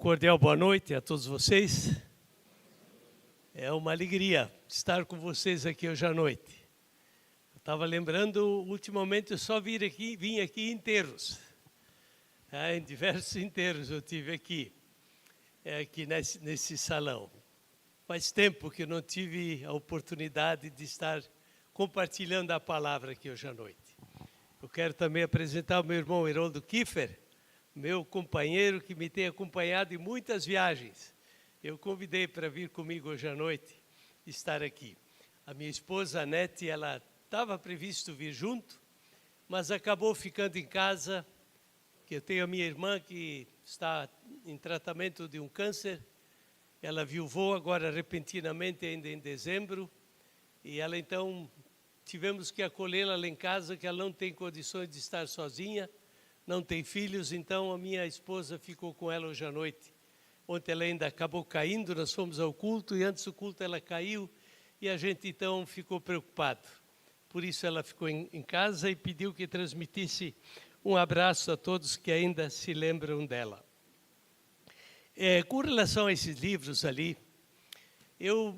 cordial boa noite a todos vocês. É uma alegria estar com vocês aqui hoje à noite. Eu estava lembrando, ultimamente eu só vim aqui em enterros. Em diversos enterros eu tive aqui nesse salão. Faz tempo que eu não tive a oportunidade de estar compartilhando a palavra aqui hoje à noite. Eu quero também apresentar o meu irmão Heroldo Kiefer, meu companheiro que me tem acompanhado em muitas viagens. Eu convidei para vir comigo hoje à noite estar aqui. A minha esposa, Anete, ela estava previsto vir junto, mas acabou ficando em casa, que eu tenho a minha irmã que está em tratamento de um câncer. Ela viuvou agora repentinamente, ainda em dezembro, e ela então, tivemos que acolhê-la lá em casa, que ela não tem condições de estar sozinha, não tem filhos, então a minha esposa ficou com ela hoje à noite. Ontem ela ainda acabou caindo, nós fomos ao culto, e antes do culto ela caiu, e a gente então ficou preocupado. Por isso ela ficou em casa e pediu que transmitisse um abraço a todos que ainda se lembram dela. Com relação a esses livros ali, eu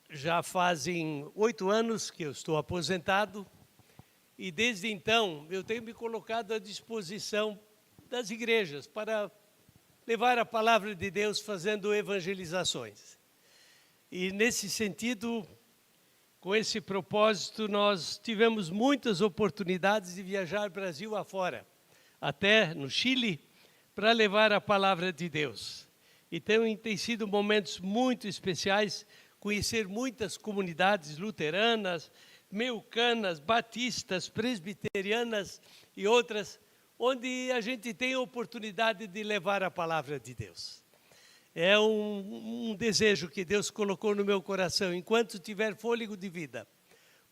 já fazem 8 anos que eu estou aposentado, e desde então eu tenho me colocado à disposição das igrejas para levar a palavra de Deus fazendo evangelizações. E nesse sentido, com esse propósito, nós tivemos muitas oportunidades de viajar Brasil afora, até no Chile, para levar a palavra de Deus. Então, tem sido momentos muito especiais, conhecer muitas comunidades luteranas, meucanas, batistas, presbiterianas e outras, onde a gente tem a oportunidade de levar a palavra de Deus. É um desejo que Deus colocou no meu coração, enquanto tiver fôlego de vida,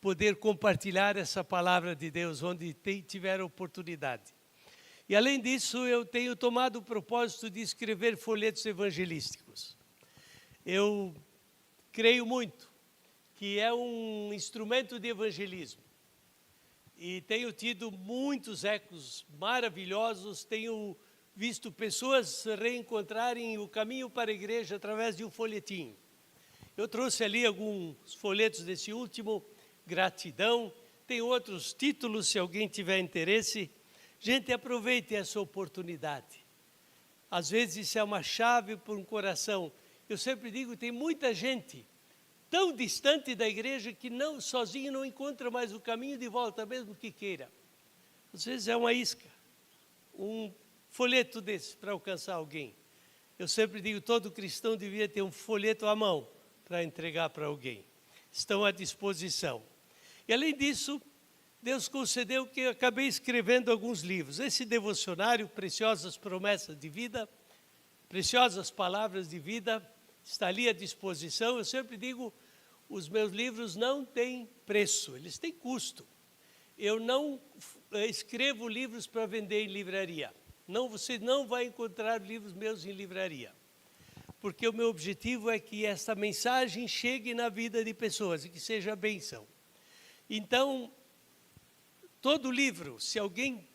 poder compartilhar essa palavra de Deus onde tiver oportunidade. E além disso, eu tenho tomado o propósito de escrever folhetos evangelísticos. Eu creio muito que é um instrumento de evangelismo. E tenho tido muitos ecos maravilhosos, tenho visto pessoas reencontrarem o caminho para a igreja através de um folhetim. Eu trouxe ali alguns folhetos desse último, gratidão, tem outros títulos, se alguém tiver interesse. Gente, aproveite essa oportunidade. Às vezes isso é uma chave para um coração. Eu sempre digo, tem muita gente tão distante da igreja que sozinho não encontra mais o caminho de volta, mesmo que queira. Às vezes é uma isca, um folheto desse para alcançar alguém. Eu sempre digo, todo cristão devia ter um folheto à mão para entregar para alguém. Estão à disposição. E além disso, Deus concedeu que eu acabei escrevendo alguns livros. Esse devocionário, Preciosas Promessas de Vida, Preciosas Palavras de Vida, está ali à disposição. Eu sempre digo, os meus livros não têm preço, eles têm custo. Eu não escrevo livros para vender em livraria. Não, você não vai encontrar livros meus em livraria. Porque o meu objetivo é que essa mensagem chegue na vida de pessoas e que seja bênção. Então, todo livro, se alguém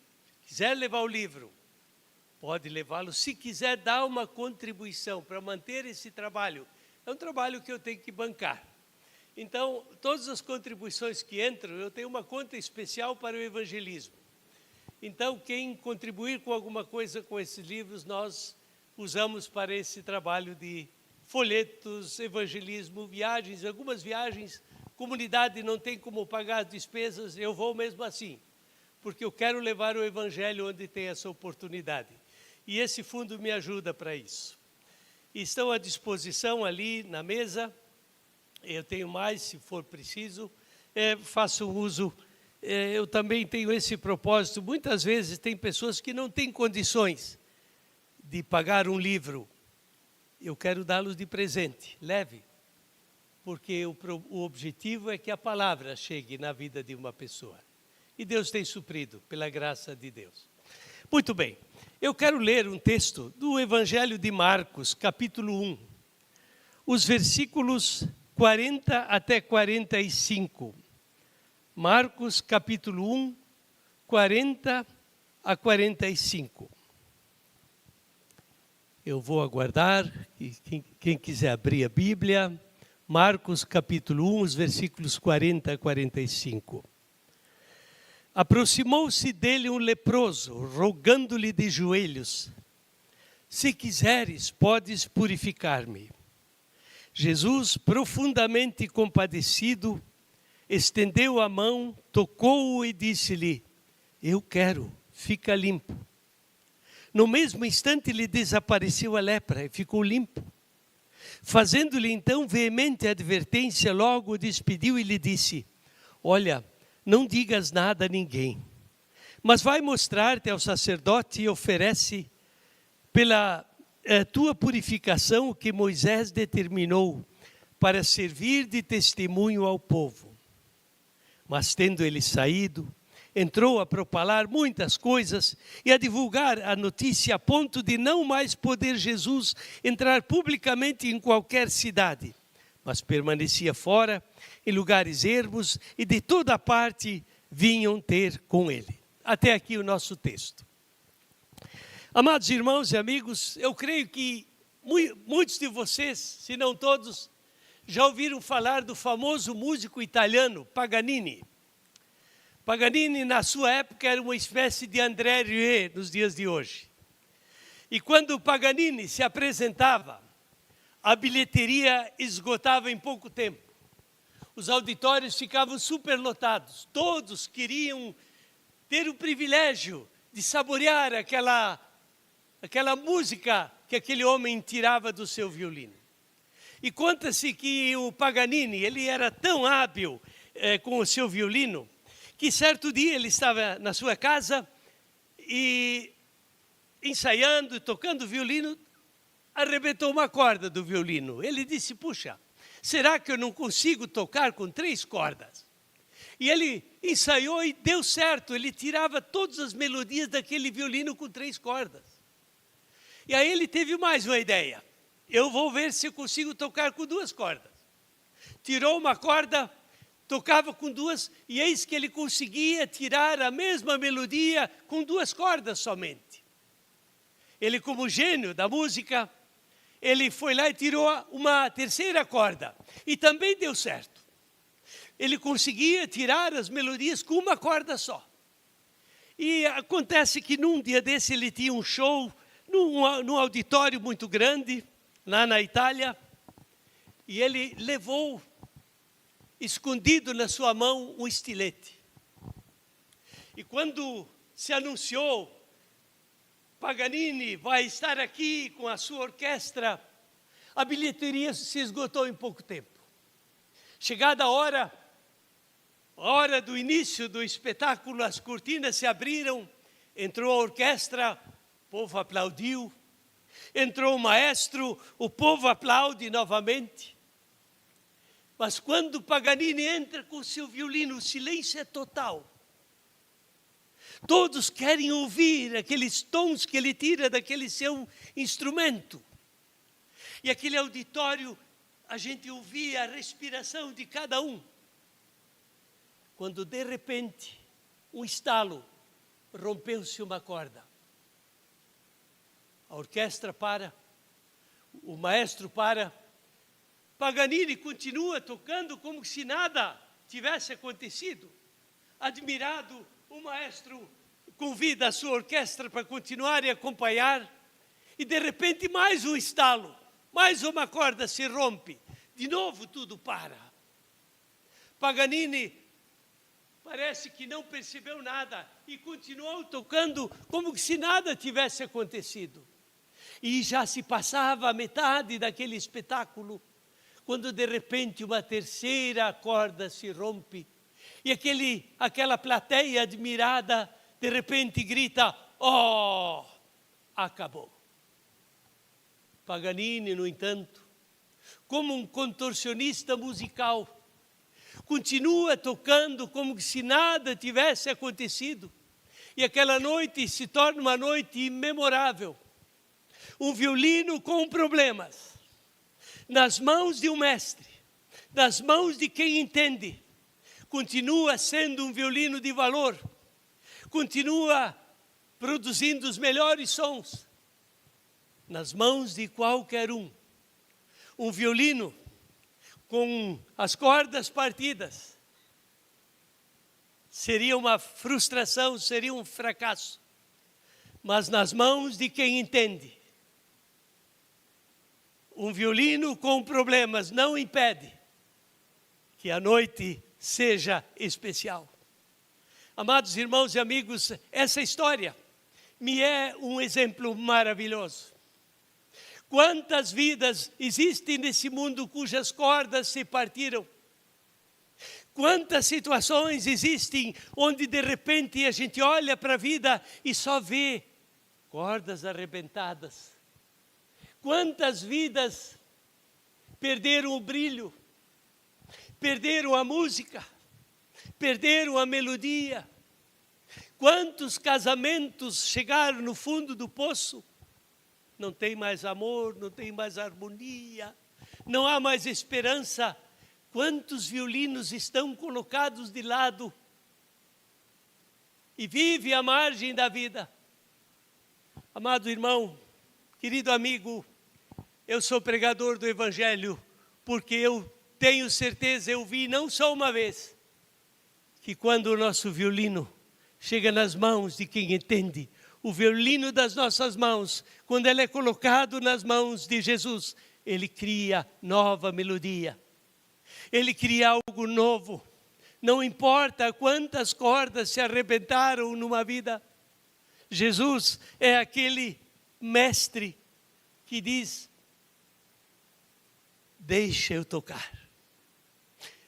quiser levar o livro, pode levá-lo. Se quiser dar uma contribuição para manter esse trabalho, é um trabalho que eu tenho que bancar. Então, todas as contribuições que entram, eu tenho uma conta especial para o evangelismo. Então, quem contribuir com alguma coisa com esses livros, nós usamos para esse trabalho de folhetos, evangelismo, viagens. Algumas viagens, comunidade não tem como pagar as despesas, eu vou mesmo assim, porque eu quero levar o evangelho onde tem essa oportunidade. E esse fundo me ajuda para isso. Estão à disposição ali na mesa. Eu tenho mais, se for preciso. Faço uso. Eu também tenho esse propósito. Muitas vezes tem pessoas que não têm condições de pagar um livro. Eu quero dá-los de presente. Leve. Porque o objetivo é que a palavra chegue na vida de uma pessoa. E Deus tem suprido, pela graça de Deus. Muito bem. Eu quero ler um texto do Evangelho de Marcos, capítulo 1, os versículos 40 até 45. Marcos, capítulo 1, 40 a 45. Eu vou aguardar, e quem quiser abrir a Bíblia, Marcos capítulo 1, os versículos 40 a 45. Aproximou-se dele um leproso, rogando-lhe de joelhos: se quiseres, podes purificar-me. Jesus, profundamente compadecido, estendeu a mão, tocou-o e disse-lhe: eu quero, fica limpo. No mesmo instante lhe desapareceu a lepra e ficou limpo. Fazendo-lhe então veemente advertência, logo o despediu e lhe disse: olha, não digas nada a ninguém, mas vai mostrar-te ao sacerdote e oferece pela tua purificação o que Moisés determinou para servir de testemunho ao povo. Mas tendo ele saído, entrou a propalar muitas coisas e a divulgar a notícia a ponto de não mais poder Jesus entrar publicamente em qualquer cidade, mas permanecia fora, em lugares ermos, e de toda parte vinham ter com ele. Até aqui o nosso texto. Amados irmãos e amigos, eu creio que muitos de vocês, se não todos, já ouviram falar do famoso músico italiano Paganini. Paganini, na sua época, era uma espécie de André Rieu nos dias de hoje. E quando Paganini se apresentava, a bilheteria esgotava em pouco tempo. Os auditórios ficavam superlotados. Todos queriam ter o privilégio de saborear aquela música que aquele homem tirava do seu violino. E conta-se que o Paganini, ele era tão hábil com o seu violino, que certo dia ele estava na sua casa e ensaiando, tocando violino, arrebentou uma corda do violino. Ele disse: puxa, será que eu não consigo tocar com 3 cordas? E ele ensaiou e deu certo, ele tirava todas as melodias daquele violino com 3 cordas. E aí ele teve mais uma ideia: eu vou ver se eu consigo tocar com 2 cordas. Tirou uma corda, tocava com 2, e eis que ele conseguia tirar a mesma melodia com 2 cordas somente. Ele, como gênio da música, ele foi lá e tirou uma 3ª corda, e também deu certo. Ele conseguia tirar as melodias com 1 corda só. E acontece que num dia desse ele tinha um show num auditório muito grande, lá na Itália, e ele levou escondido na sua mão um estilete. E quando se anunciou: Paganini vai estar aqui com a sua orquestra, a bilheteria se esgotou em pouco tempo. Chegada a hora do início do espetáculo, as cortinas se abriram, entrou a orquestra, o povo aplaudiu. Entrou o maestro, o povo aplaude novamente. Mas quando Paganini entra com seu violino, o silêncio é total. Todos querem ouvir aqueles tons que ele tira daquele seu instrumento. E aquele auditório, a gente ouvia a respiração de cada um. Quando de repente, um estalo, rompeu-se uma corda. A orquestra para, o maestro para, Paganini continua tocando como se nada tivesse acontecido. Admirado, o maestro convida a sua orquestra para continuar e acompanhar, e de repente mais um estalo, mais uma corda se rompe, de novo tudo para. Paganini parece que não percebeu nada e continuou tocando como se nada tivesse acontecido. E já se passava a metade daquele espetáculo, quando de repente uma 3ª corda se rompe, e aquela plateia admirada, de repente grita: oh, acabou. Paganini, no entanto, como um contorcionista musical, continua tocando como se nada tivesse acontecido, e aquela noite se torna uma noite imemorável. Um violino com problemas, nas mãos de um mestre, nas mãos de quem entende, continua sendo um violino de valor, continua produzindo os melhores sons. nas mãos de qualquer um. Um violino com as cordas partidas seria uma frustração, seria um fracasso. Mas nas mãos de quem entende, um violino com problemas não impede que a noite seja especial. Amados irmãos e amigos, essa história me é um exemplo maravilhoso. Quantas vidas existem nesse mundo cujas cordas se partiram? Quantas situações existem onde de repente a gente olha para a vida e só vê cordas arrebentadas? Quantas vidas perderam o brilho, perderam a música, perderam a melodia? Quantos casamentos chegaram no fundo do poço? Não tem mais amor, não tem mais harmonia, não há mais esperança. Quantos violinos estão colocados de lado e vive à margem da vida? Amado irmão, querido amigo, eu sou pregador do Evangelho porque eu tenho certeza, eu vi não só uma vez, que quando o nosso violino chega nas mãos de quem entende, o violino das nossas mãos, quando ele é colocado nas mãos de Jesus, ele cria nova melodia. Ele cria algo novo. Não importa quantas cordas se arrebentaram numa vida. Jesus é aquele mestre que diz: deixa eu tocar.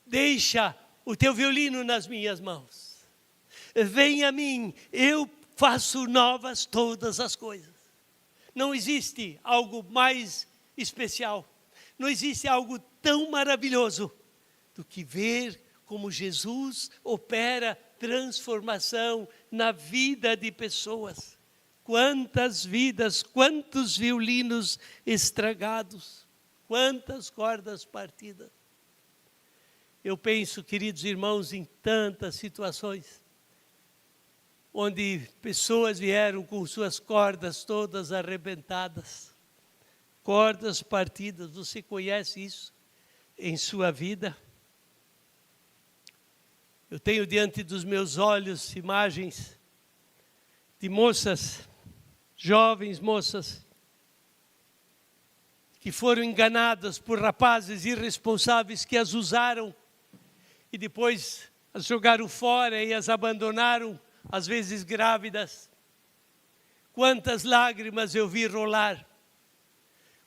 Deixa o teu violino nas minhas mãos. Vem a mim, eu faço novas todas as coisas. Não existe algo mais especial. Não existe algo tão maravilhoso do que ver como Jesus opera transformação na vida de pessoas. Quantas vidas, quantos violinos estragados, quantas cordas partidas. Eu penso, queridos irmãos, em tantas situações onde pessoas vieram com suas cordas todas arrebentadas, cordas partidas. Você conhece isso em sua vida? Eu tenho diante dos meus olhos imagens de moças, jovens moças, que foram enganadas por rapazes irresponsáveis que as usaram e depois as jogaram fora e as abandonaram, às vezes grávidas. Quantas lágrimas eu vi rolar,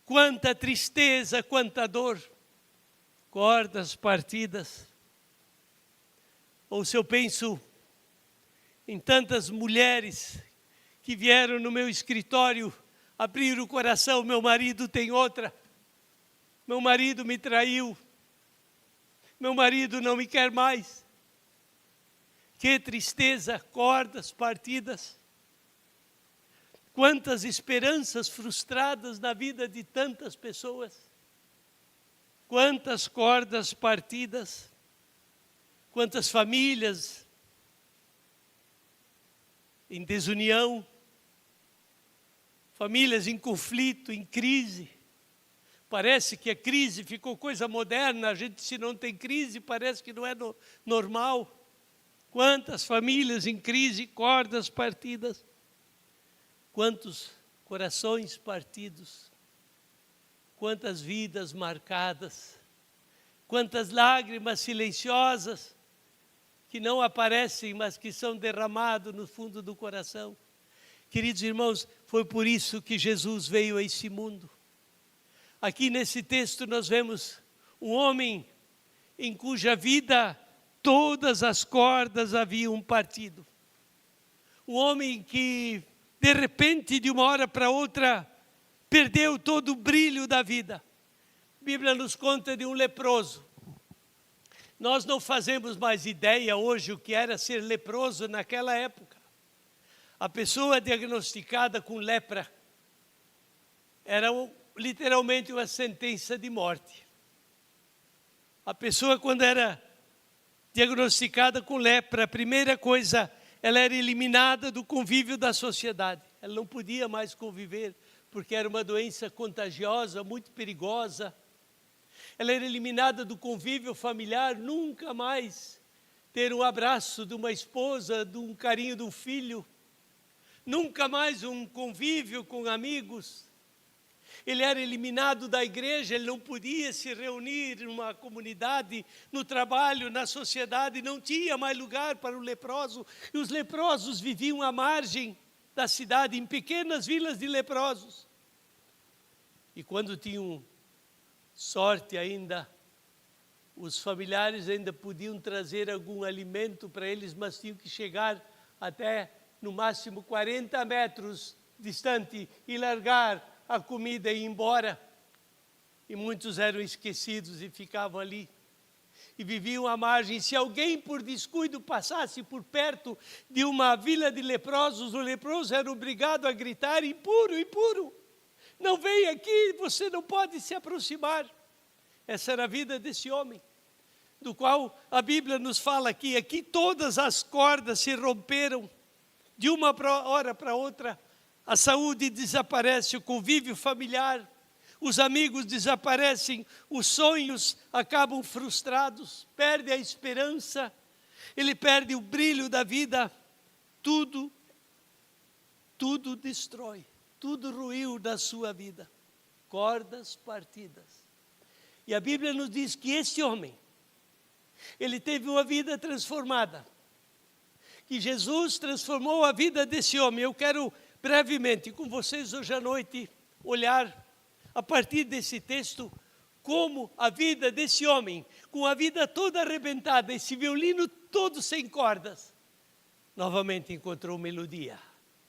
quanta tristeza, quanta dor, cordas partidas. Ou se eu penso em tantas mulheres que vieram no meu escritório abrir o coração: meu marido tem outra, meu marido me traiu, meu marido não me quer mais. Que tristeza, cordas partidas. Quantas esperanças frustradas na vida de tantas pessoas. Quantas cordas partidas. Quantas famílias em desunião. Famílias em conflito, em crise. Parece que a crise ficou coisa moderna. A gente, se não tem crise, parece que não é normal. Quantas famílias em crise, cordas partidas. Quantos corações partidos. Quantas vidas marcadas. Quantas lágrimas silenciosas que não aparecem, mas que são derramadas no fundo do coração. Queridos irmãos, foi por isso que Jesus veio a esse mundo. Aqui nesse texto nós vemos um homem em cuja vida todas as cordas haviam partido. Um homem que, de repente, de uma hora para outra, perdeu todo o brilho da vida. A Bíblia nos conta de um leproso. Nós não fazemos mais ideia hoje o que era ser leproso naquela época. A pessoa diagnosticada com lepra era literalmente uma sentença de morte. A pessoa, quando era diagnosticada com lepra, a primeira coisa, ela era eliminada do convívio da sociedade. Ela não podia mais conviver, porque era uma doença contagiosa, muito perigosa. Ela era eliminada do convívio familiar, nunca mais ter um abraço de uma esposa, de um carinho de um filho, nunca mais um convívio com amigos. Ele era eliminado da igreja, ele não podia se reunir numa comunidade, no trabalho, na sociedade, não tinha mais lugar para o leproso. E os leprosos viviam à margem da cidade, em pequenas vilas de leprosos. E quando tinham sorte ainda, os familiares ainda podiam trazer algum alimento para eles, mas tinham que chegar até, no máximo, 40 metros distante e largar a comida e ir embora. E muitos eram esquecidos e ficavam ali. E viviam à margem. Se alguém por descuido passasse por perto de uma vila de leprosos, o leproso era obrigado a gritar: impuro, impuro, não venha aqui, você não pode se aproximar. Essa era a vida desse homem, do qual a Bíblia nos fala aqui todas as cordas se romperam, de uma hora para outra. A saúde desaparece, o convívio familiar, os amigos desaparecem, os sonhos acabam frustrados, perde a esperança, ele perde o brilho da vida, tudo destrói, tudo ruiu da sua vida, cordas partidas. E a Bíblia nos diz que esse homem, ele teve uma vida transformada, que Jesus transformou a vida desse homem. Eu quero brevemente com vocês hoje à noite olhar a partir desse texto como a vida desse homem, com a vida toda arrebentada, esse violino todo sem cordas, novamente encontrou melodia,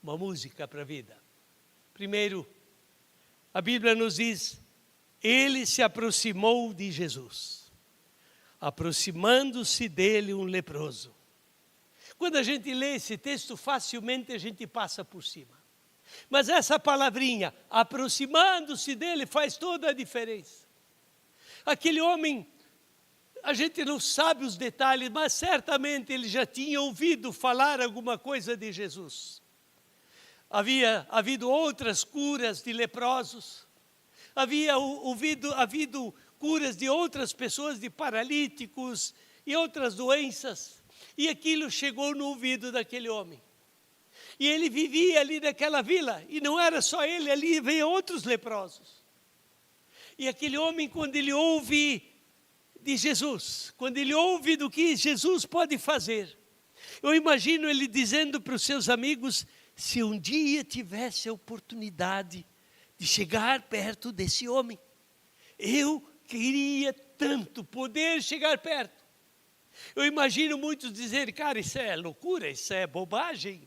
uma música para a vida. Primeiro, a Bíblia nos diz: ele se aproximou de Jesus, aproximando-se dele um leproso. Quando a gente lê esse texto, facilmente a gente passa por cima. Mas essa palavrinha, aproximando-se dele, faz toda a diferença. Aquele homem, a gente não sabe os detalhes, mas certamente ele já tinha ouvido falar alguma coisa de Jesus. Havia havido outras curas de leprosos, havia havido curas de outras pessoas, de paralíticos e outras doenças. E aquilo chegou no ouvido daquele homem. E ele vivia ali naquela vila, e não era só ele, ali veio outros leprosos. E aquele homem, quando ele ouve de Jesus, quando ele ouve do que Jesus pode fazer, eu imagino ele dizendo para os seus amigos: se um dia tivesse a oportunidade de chegar perto desse homem, eu queria tanto poder chegar perto. Eu imagino muitos dizerem: cara, isso é loucura, isso é bobagem.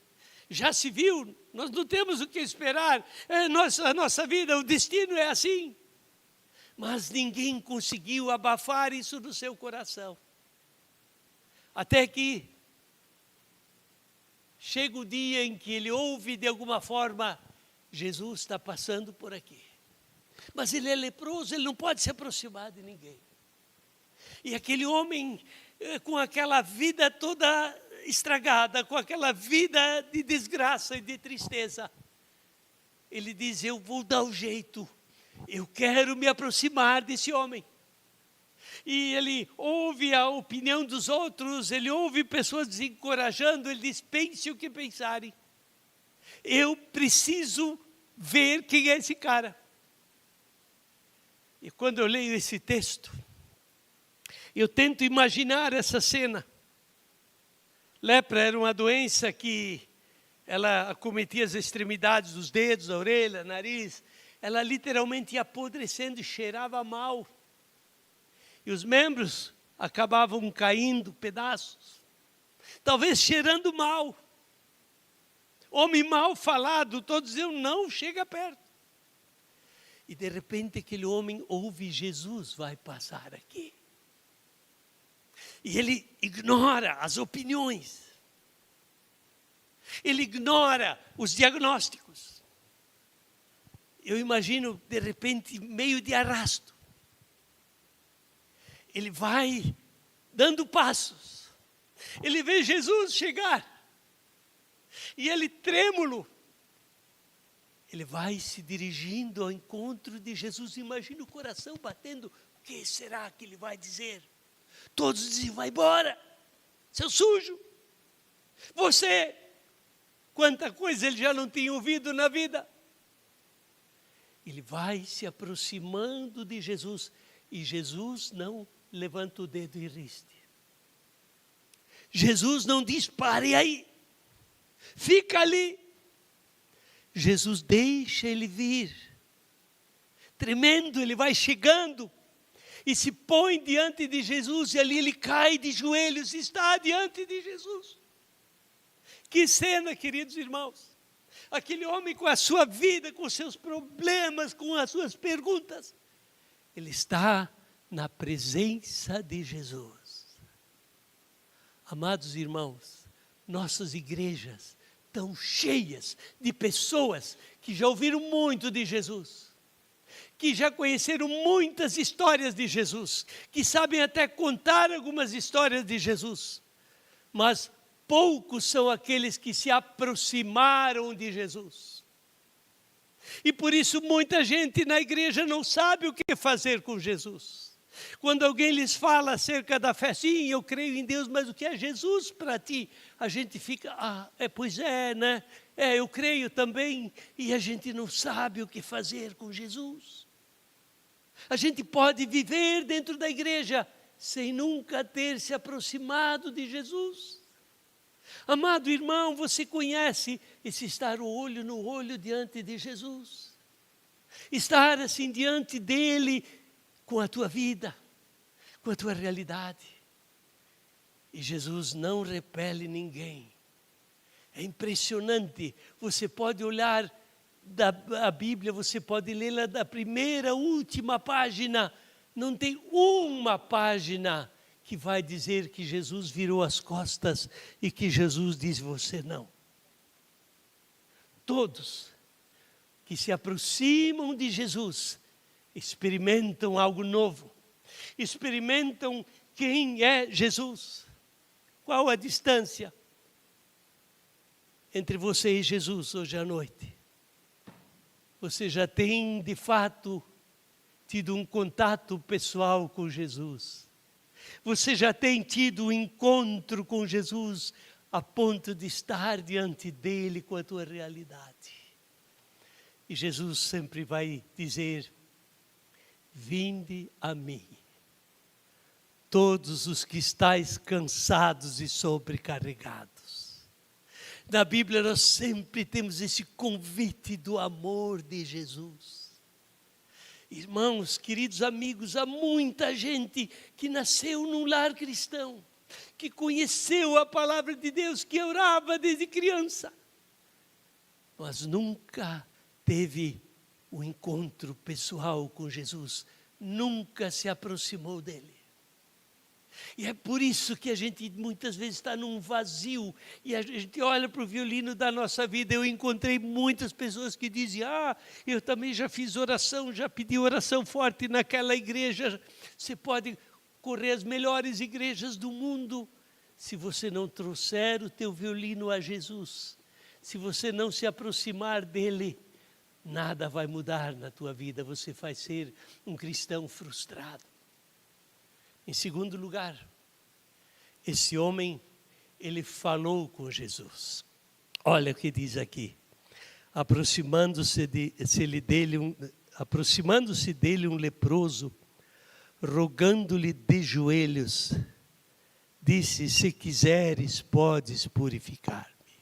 Já se viu, nós não temos o que esperar, a nossa vida, o destino é assim. Mas ninguém conseguiu abafar isso do seu coração. Até que chega o dia em que ele ouve de alguma forma: Jesus está passando por aqui. Mas ele é leproso, ele não pode se aproximar de ninguém. E aquele homem, com aquela vida toda estragada, com aquela vida de desgraça e de tristeza, ele diz: eu vou dar um jeito, eu quero me aproximar desse homem. E ele ouve a opinião dos outros, ele ouve pessoas desencorajando, ele diz: pense o que pensarem, eu preciso ver quem é esse cara. E quando eu leio esse texto, eu tento imaginar essa cena. Lepra era uma doença que ela acometia as extremidades dos dedos, a orelha, nariz. Ela literalmente ia apodrecendo e cheirava mal. E os membros acabavam caindo, pedaços. Talvez cheirando mal. Homem mal falado, todos diziam: não, chega perto. E de repente aquele homem ouve: Jesus vai passar aqui. E ele ignora as opiniões. Ele ignora os diagnósticos. Eu imagino, de repente, meio de arrasto. Ele vai dando passos. Ele vê Jesus chegar. E ele, trêmulo, ele vai se dirigindo ao encontro de Jesus. Imagina o coração batendo. O que será que ele vai dizer? Todos dizem, vai embora, seu sujo. Você, quanta coisa ele já não tinha ouvido na vida. Ele vai se aproximando de Jesus. E Jesus não levanta o dedo e riste. Jesus não diz, pare aí. Fica ali. Jesus deixa ele vir. Tremendo, ele vai chegando. E se põe diante de Jesus. E ali ele cai de joelhos e está diante de Jesus. Que cena, queridos irmãos. Aquele homem com a sua vida, com os seus problemas, com as suas perguntas. Ele está na presença de Jesus. Amados irmãos, nossas igrejas estão cheias de pessoas que já ouviram muito de Jesus, que já conheceram muitas histórias de Jesus, que sabem até contar algumas histórias de Jesus, mas poucos são aqueles que se aproximaram de Jesus. E por isso muita gente na igreja não sabe o que fazer com Jesus. Quando alguém lhes fala acerca da fé, sim, eu creio em Deus, mas o que é Jesus para ti? A gente fica, pois é, né? Eu creio também, e a gente não sabe o que fazer com Jesus. A gente pode viver dentro da igreja sem nunca ter se aproximado de Jesus. Amado irmão, você conhece esse estar olho no olho diante de Jesus? Estar assim diante dele com a tua vida, com a tua realidade. E Jesus não repele ninguém. É impressionante. Você pode olhar a Bíblia, você pode lê-la da primeira à última página. Não tem uma página que vai dizer que Jesus virou as costas e que Jesus diz você não. Todos que se aproximam de Jesus experimentam algo novo, experimentam quem é Jesus. Qual a distância entre você e Jesus hoje à noite? Você já tem de fato tido um contato pessoal com Jesus? Você já tem tido um encontro com Jesus a ponto de estar diante dele com a tua realidade? E Jesus sempre vai dizer, vinde a mim, todos os que estáis cansados e sobrecarregados. Na Bíblia nós sempre temos esse convite do amor de Jesus. Irmãos, queridos amigos, há muita gente que nasceu num lar cristão, que conheceu a palavra de Deus, que orava desde criança, mas nunca teve um encontro pessoal com Jesus, nunca se aproximou dele. E é por isso que a gente muitas vezes está num vazio, e a gente olha para o violino da nossa vida. Eu encontrei muitas pessoas que dizem, eu também já fiz oração, já pedi oração forte naquela igreja. Você pode correr as melhores igrejas do mundo, se você não trouxer o teu violino a Jesus, se você não se aproximar dele, nada vai mudar na tua vida, você vai ser um cristão frustrado. Em segundo lugar, esse homem, ele falou com Jesus. Olha o que diz aqui. Aproximando-se dele um leproso, rogando-lhe de joelhos, disse, se quiseres, podes purificar-me.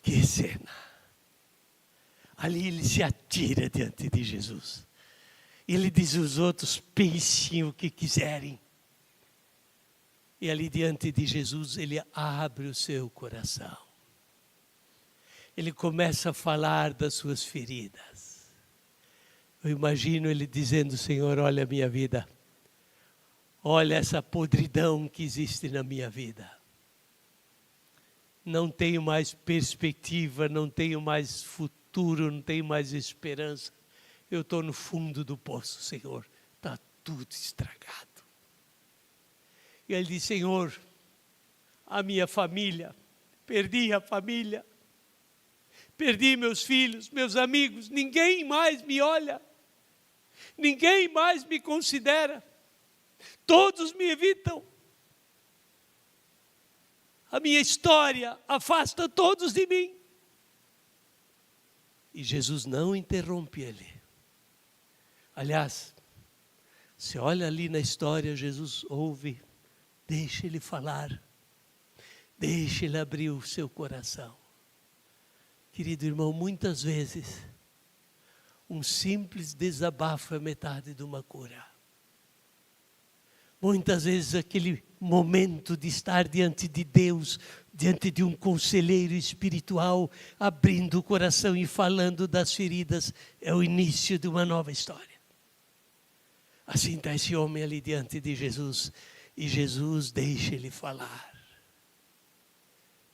Que cena! Ali ele se atira diante de Jesus. Ele diz aos outros, pensem o que quiserem. E ali diante de Jesus, ele abre o seu coração. Ele começa a falar das suas feridas. Eu imagino ele dizendo, Senhor, olha a minha vida. Olha essa podridão que existe na minha vida. Não tenho mais perspectiva, não tenho mais futuro, não tenho mais esperança. Eu estou no fundo do poço, Senhor, está tudo estragado. E ele diz, Senhor, a minha família, perdi a família, perdi meus filhos, meus amigos, ninguém mais me olha, ninguém mais me considera, todos me evitam. A minha história afasta todos de mim. E Jesus não interrompe ele. Aliás, você olha ali na história, Jesus ouve, deixa ele falar, deixa ele abrir o seu coração. Querido irmão, muitas vezes, um simples desabafo é metade de uma cura. Muitas vezes aquele momento de estar diante de Deus, diante de um conselheiro espiritual, abrindo o coração e falando das feridas, é o início de uma nova história. Assim está esse homem ali diante de Jesus, e Jesus deixa ele falar.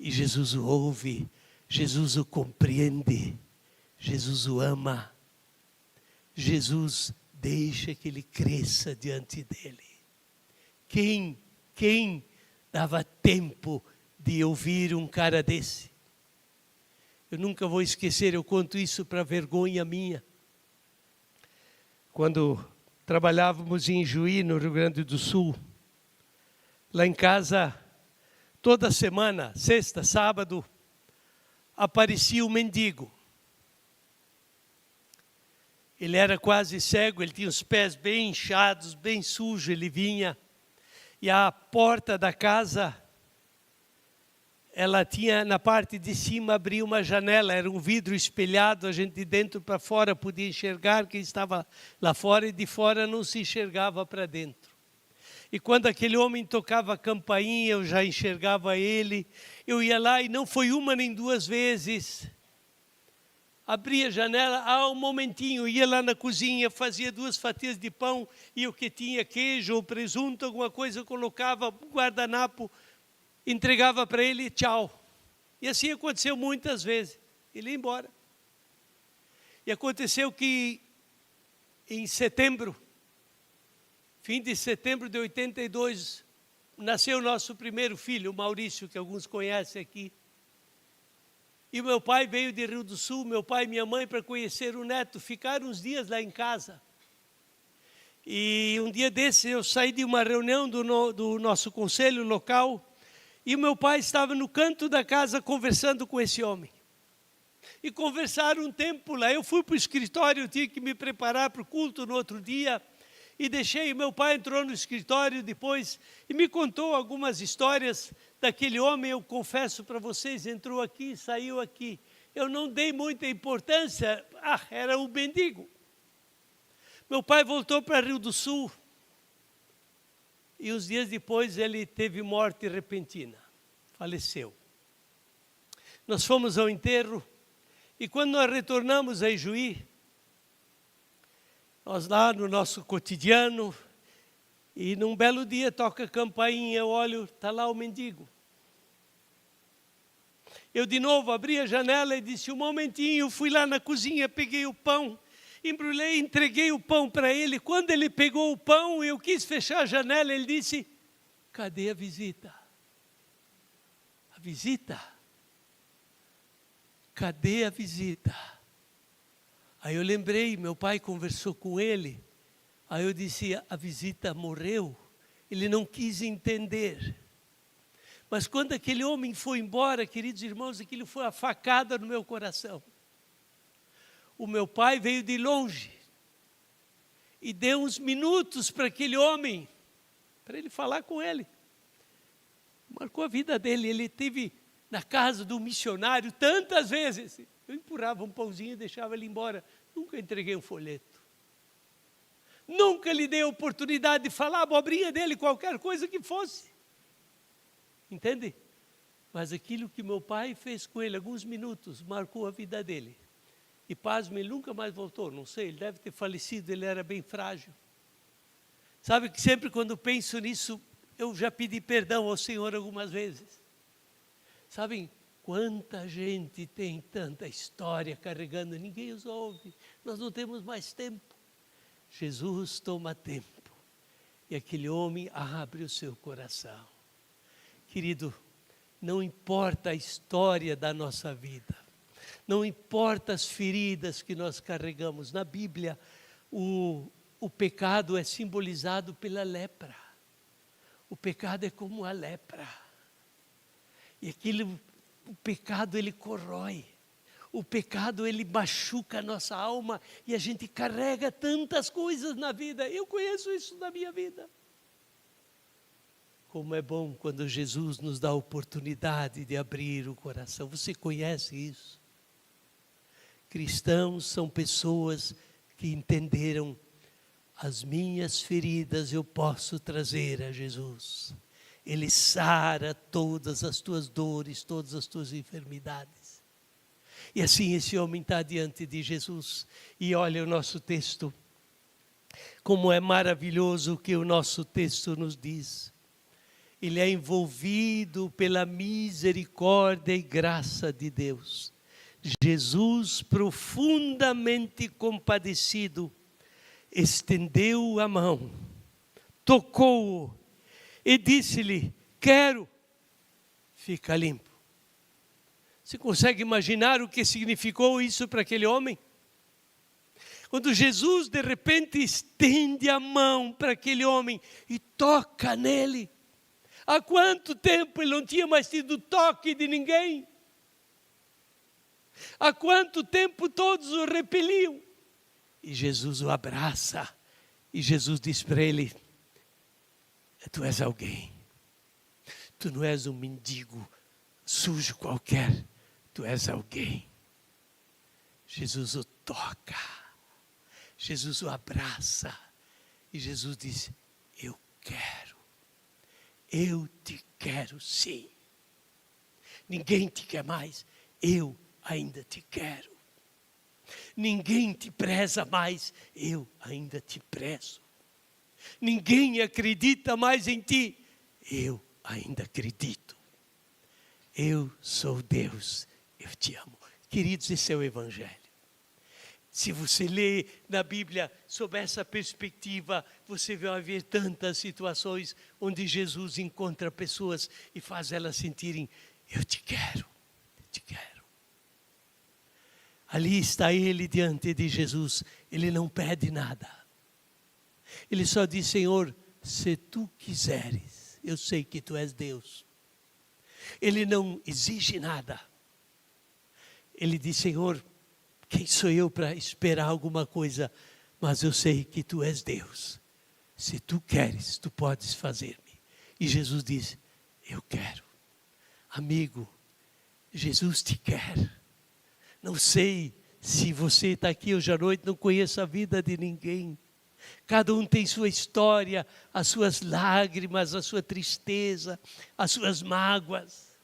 E Jesus o ouve, Jesus o compreende, Jesus o ama. Jesus deixa que ele cresça diante dele. Quem dava tempo de ouvir um cara desse? Eu nunca vou esquecer, eu conto isso para vergonha minha. Quando trabalhávamos em Juí, no Rio Grande do Sul, lá em casa, toda semana, sexta, sábado, aparecia um mendigo. Ele era quase cego, ele tinha os pés bem inchados, bem sujos, ele vinha. E a porta da casa, ela tinha, na parte de cima, abria uma janela, era um vidro espelhado, a gente de dentro para fora podia enxergar quem estava lá fora, e de fora não se enxergava para dentro. E quando aquele homem tocava a campainha, eu já enxergava ele, eu ia lá e não foi uma nem duas vezes. Abria a janela, um momentinho, ia lá na cozinha, fazia 2 fatias de pão, e o que tinha queijo ou presunto, alguma coisa, colocava guardanapo, entregava para ele, tchau. E assim aconteceu muitas vezes, ele ia embora. E aconteceu que em setembro, fim de setembro de 82, nasceu o nosso primeiro filho, o Maurício, que alguns conhecem aqui. E o meu pai veio de Rio do Sul, meu pai e minha mãe, para conhecer o neto, ficaram uns dias lá em casa. E um dia desse eu saí de uma reunião do nosso conselho local, e o meu pai estava no canto da casa conversando com esse homem. E conversaram um tempo lá, eu fui para o escritório, eu tinha que me preparar para o culto no outro dia, e deixei, meu pai entrou no escritório depois e me contou algumas histórias daquele homem. Eu confesso para vocês, entrou aqui, saiu aqui. Eu não dei muita importância, era o mendigo. Meu pai voltou para Rio do Sul e uns dias depois ele teve morte repentina, faleceu. Nós fomos ao enterro e quando nós retornamos a Ijuí, nós lá no nosso cotidiano, e num belo dia toca a campainha, eu olho, está lá o mendigo. Eu de novo abri a janela e disse, um momentinho, fui lá na cozinha, peguei o pão, embrulhei, entreguei o pão para ele. Quando ele pegou o pão, eu quis fechar a janela, ele disse, cadê a visita? A visita? Cadê a visita? Aí eu lembrei, meu pai conversou com ele, aí eu disse, a visita morreu, ele não quis entender. Mas quando aquele homem foi embora, queridos irmãos, aquilo foi a facada no meu coração. O meu pai veio de longe e deu uns minutos para aquele homem, para ele falar com ele. Marcou a vida dele, ele esteve na casa do missionário tantas vezes. Eu empurrava um pãozinho e deixava ele embora. Nunca entreguei um folheto. Nunca lhe dei a oportunidade de falar a abobrinha dele, qualquer coisa que fosse. Entende? Mas aquilo que meu pai fez com ele, alguns minutos, marcou a vida dele. E pasme, ele nunca mais voltou, não sei, ele deve ter falecido, ele era bem frágil. Sabe que sempre quando penso nisso, eu já pedi perdão ao Senhor algumas vezes. Sabem, quanta gente tem tanta história carregando, ninguém os ouve, nós não temos mais tempo. Jesus toma tempo e aquele homem abre o seu coração. Querido, não importa a história da nossa vida, não importa as feridas que nós carregamos. Na Bíblia, o pecado é simbolizado pela lepra. O pecado é como a lepra. E o pecado ele corrói. O pecado ele machuca a nossa alma e a gente carrega tantas coisas na vida. Eu conheço isso na minha vida. Como é bom quando Jesus nos dá a oportunidade de abrir o coração. Você conhece isso? Cristãos são pessoas que entenderam: as minhas feridas eu posso trazer a Jesus. Ele sara todas as tuas dores, todas as tuas enfermidades. E assim esse homem está diante de Jesus. E olha o nosso texto. Como é maravilhoso o que o nosso texto nos diz. Ele é envolvido pela misericórdia e graça de Deus. Jesus, profundamente compadecido, estendeu a mão, tocou-o e disse-lhe: quero, fica limpo. Você consegue imaginar o que significou isso para aquele homem? Quando Jesus de repente estende a mão para aquele homem e toca nele. Há quanto tempo ele não tinha mais tido toque de ninguém? Há quanto tempo todos o repeliam? E Jesus o abraça. E Jesus diz para ele: tu és alguém. Tu não és um mendigo sujo qualquer. Tu és alguém. Jesus o toca. Jesus o abraça. E Jesus diz: eu quero. Eu te quero sim. Ninguém te quer mais. Eu ainda te quero. Ninguém te preza mais. Eu ainda te prezo. Ninguém acredita mais em ti. Eu ainda acredito. Eu sou Deus. Eu te amo. Queridos, esse é o Evangelho. Se você lê na Bíblia sob essa perspectiva, você vai ver tantas situações onde Jesus encontra pessoas e faz elas sentirem: eu te quero, eu te quero. Ali está ele diante de Jesus, ele não pede nada. Ele só diz: Senhor, se tu quiseres, eu sei que tu és Deus. Ele não exige nada. Ele diz: Senhor, quem sou eu para esperar alguma coisa? Mas eu sei que tu és Deus. Se tu queres, tu podes fazer-me. E Jesus diz: eu quero. Amigo, Jesus te quer. Não sei se você está aqui hoje à noite, não conhece a vida de ninguém. Cada um tem sua história, as suas lágrimas, a sua tristeza, as suas mágoas,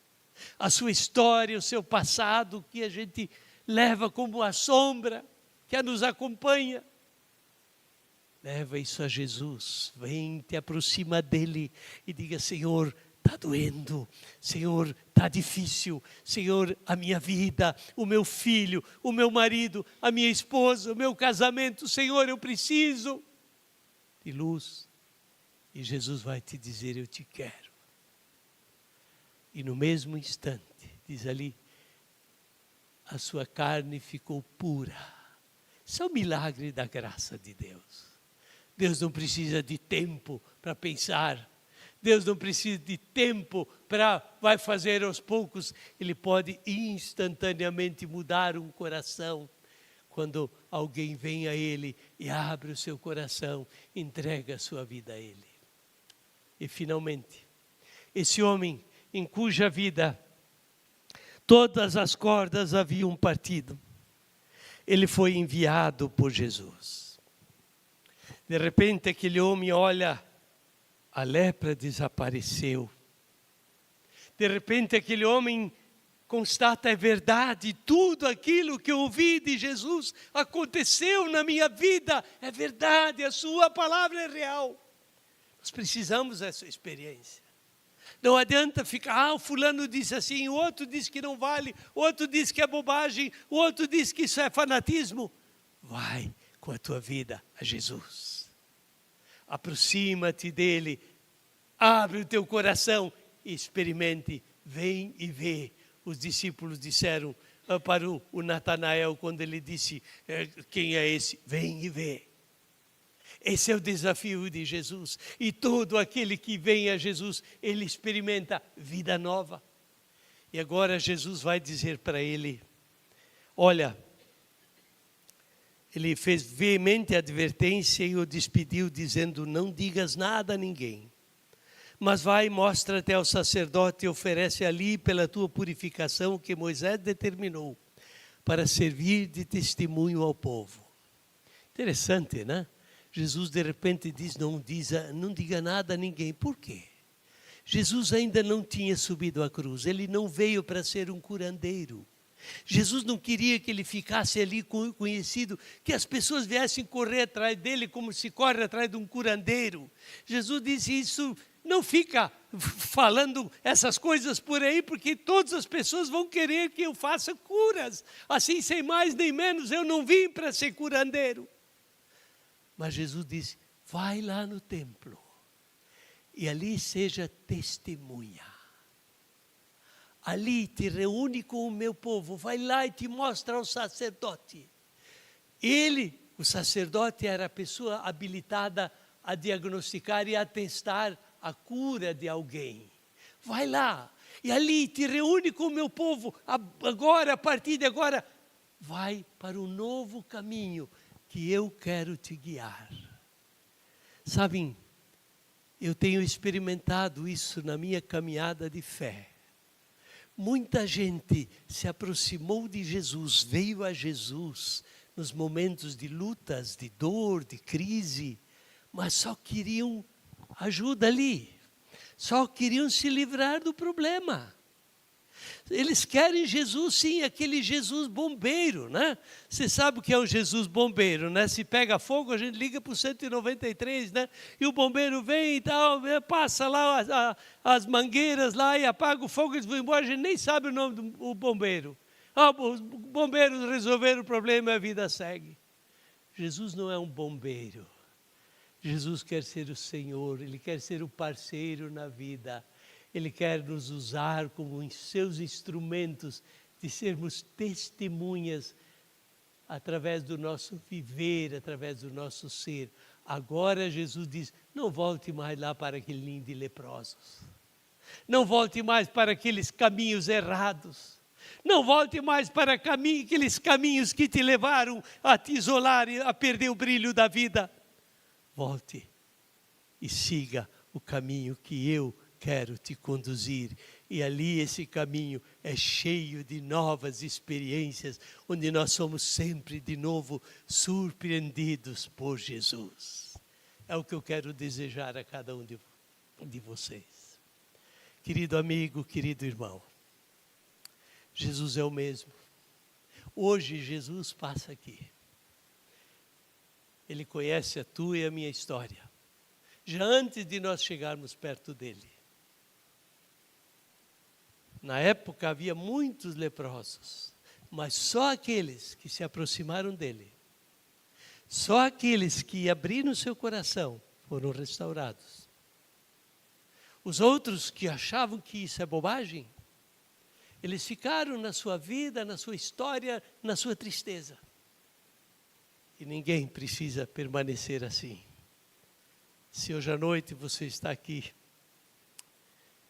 a sua história, o seu passado que a gente leva como a sombra que nos acompanha. Leva isso a Jesus, vem, te aproxima dele e diga: Senhor, está doendo, Senhor, está difícil, Senhor, a minha vida, o meu filho, o meu marido, a minha esposa, o meu casamento, Senhor, eu preciso de luz. E Jesus vai te dizer: eu te quero. E no mesmo instante, diz ali, a sua carne ficou pura. Isso é um milagre da graça de Deus. Deus não precisa de tempo para pensar. Deus não precisa de tempo vai fazer aos poucos. Ele pode instantaneamente mudar um coração. Quando alguém vem a Ele e abre o seu coração, entrega a sua vida a Ele. E finalmente, esse homem em cuja vida todas as cordas haviam partido, ele foi enviado por Jesus. De repente aquele homem olha, a lepra desapareceu. De repente aquele homem constata: é verdade, tudo aquilo que eu ouvi de Jesus aconteceu na minha vida, é verdade, a sua palavra é real. Nós precisamos dessa experiência. Não adianta ficar: o fulano disse assim, o outro diz que não vale, o outro diz que é bobagem, o outro diz que isso é fanatismo. Vai com a tua vida a Jesus. Aproxima-te dele, abre o teu coração e experimente, vem e vê. Os discípulos disseram: para o Natanael quando ele disse, quem é esse? Vem e vê. Esse é o desafio de Jesus. E todo aquele que vem a Jesus, ele experimenta vida nova. E agora Jesus vai dizer para ele, olha, ele fez veemente advertência e o despediu, dizendo, não digas nada a ninguém. Mas vai, mostra-te ao sacerdote e oferece ali pela tua purificação que Moisés determinou, para servir de testemunho ao povo. Interessante, né? Jesus de repente diz, não diga nada a ninguém. Por quê? Jesus ainda não tinha subido à cruz, ele não veio para ser um curandeiro. Jesus não queria que ele ficasse ali conhecido, que as pessoas viessem correr atrás dele como se corre atrás de um curandeiro. Jesus disse isso, não fica falando essas coisas por aí, porque todas as pessoas vão querer que eu faça curas. Assim, sem mais nem menos, eu não vim para ser curandeiro. Mas Jesus disse, vai lá no templo e ali seja testemunha. Ali te reúne com o meu povo, vai lá e te mostra ao sacerdote. Ele, o sacerdote, era a pessoa habilitada a diagnosticar e atestar a cura de alguém. Vai lá e ali te reúne com o meu povo, agora, a partir de agora, vai para um novo caminho que eu quero te guiar. Sabem, eu tenho experimentado isso na minha caminhada de fé. Muita gente se aproximou de Jesus, veio a Jesus nos momentos de lutas, de dor, de crise, mas só queriam ajuda ali, só queriam se livrar do problema. Eles querem Jesus, sim, aquele Jesus bombeiro, né? Você sabe o que é um Jesus bombeiro, né? Se pega fogo, a gente liga para o 193, né? E o bombeiro vem e tal, passa lá as mangueiras lá e apaga o fogo, eles vão embora, a gente nem sabe o nome do bombeiro. Os bombeiros resolveram o problema e a vida segue. Jesus não é um bombeiro. Jesus quer ser o Senhor, Ele quer ser o parceiro na vida. Ele quer nos usar como seus instrumentos de sermos testemunhas através do nosso viver, através do nosso ser. Agora Jesus diz, não volte mais lá para aquele ninho de leprosos. Não volte mais para aqueles caminhos errados. Não volte mais para aqueles caminhos que te levaram a te isolar e a perder o brilho da vida. Volte e siga o caminho que eu quero te conduzir. E ali esse caminho é cheio de novas experiências, onde nós somos sempre de novo surpreendidos por Jesus. É o que eu quero desejar a cada um de vocês. Querido amigo, querido irmão, Jesus é o mesmo. Hoje Jesus passa aqui. Ele conhece a tua e a minha história, já antes de nós chegarmos perto dele. Na época havia muitos leprosos, mas só aqueles que se aproximaram dele, só aqueles que abriram seu coração foram restaurados. Os outros que achavam que isso é bobagem, eles ficaram na sua vida, na sua história, na sua tristeza. E ninguém precisa permanecer assim. Se hoje à noite você está aqui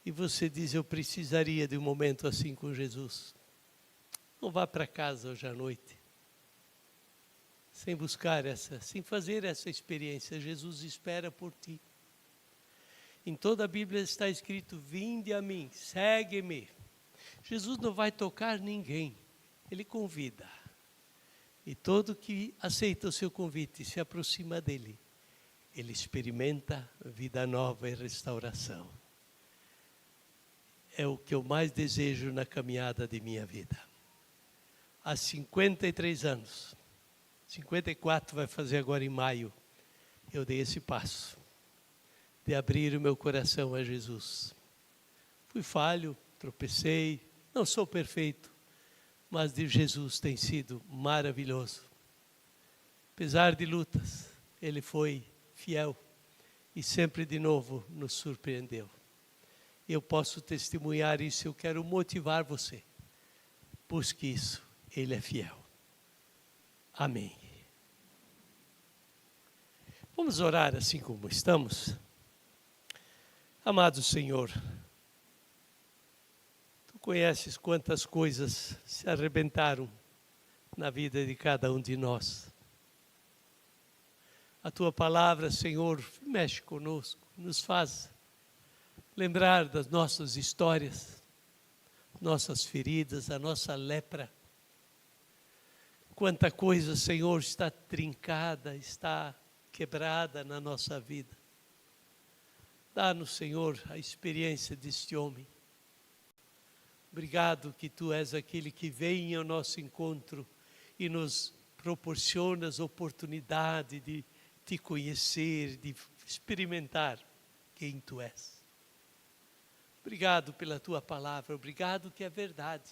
e você diz, eu precisaria de um momento assim com Jesus, não vá para casa hoje à noite sem fazer essa experiência. Jesus espera por ti. Em toda a Bíblia está escrito, vinde a mim, segue-me. Jesus não vai tocar ninguém, Ele convida. E todo que aceita o seu convite e se aproxima dele, ele experimenta vida nova e restauração. É o que eu mais desejo na caminhada de minha vida. Há 53 anos, 54 vai fazer agora em maio, eu dei esse passo de abrir o meu coração a Jesus. Fui falho, tropecei, não sou perfeito, mas de Jesus tem sido maravilhoso. Apesar de lutas, Ele foi fiel e sempre de novo nos surpreendeu. Eu posso testemunhar isso, eu quero motivar você. Busque isso Ele é fiel. Amém. Vamos orar assim como estamos? Amado Senhor, Tu conheces quantas coisas se arrebentaram na vida de cada um de nós. A Tua palavra, Senhor, mexe conosco, nos faz lembrar das nossas histórias, nossas feridas, a nossa lepra. Quanta coisa, Senhor, está trincada, está quebrada na nossa vida. Dá-nos, Senhor, a experiência deste homem. Obrigado que Tu és aquele que vem ao nosso encontro e nos proporciona a oportunidade de Te conhecer, de experimentar quem Tu és. Obrigado pela Tua palavra, obrigado que é verdade.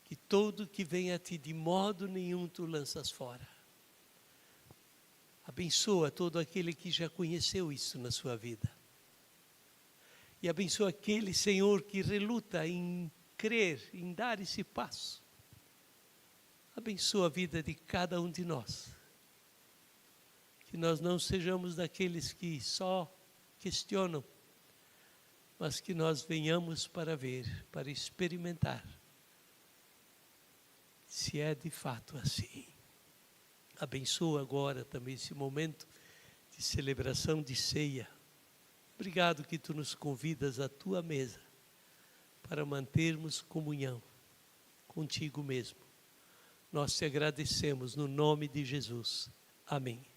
Que todo que vem a Ti, de modo nenhum Tu lanças fora. Abençoa todo aquele que já conheceu isso na sua vida. E abençoa aquele, Senhor, que reluta em crer, em dar esse passo. Abençoa a vida de cada um de nós. Que nós não sejamos daqueles que só questionam, mas que nós venhamos para ver, para experimentar, se é de fato assim. Abençoa agora também esse momento de celebração de ceia. Obrigado que Tu nos convidas à Tua mesa para mantermos comunhão contigo mesmo. Nós Te agradecemos no nome de Jesus. Amém.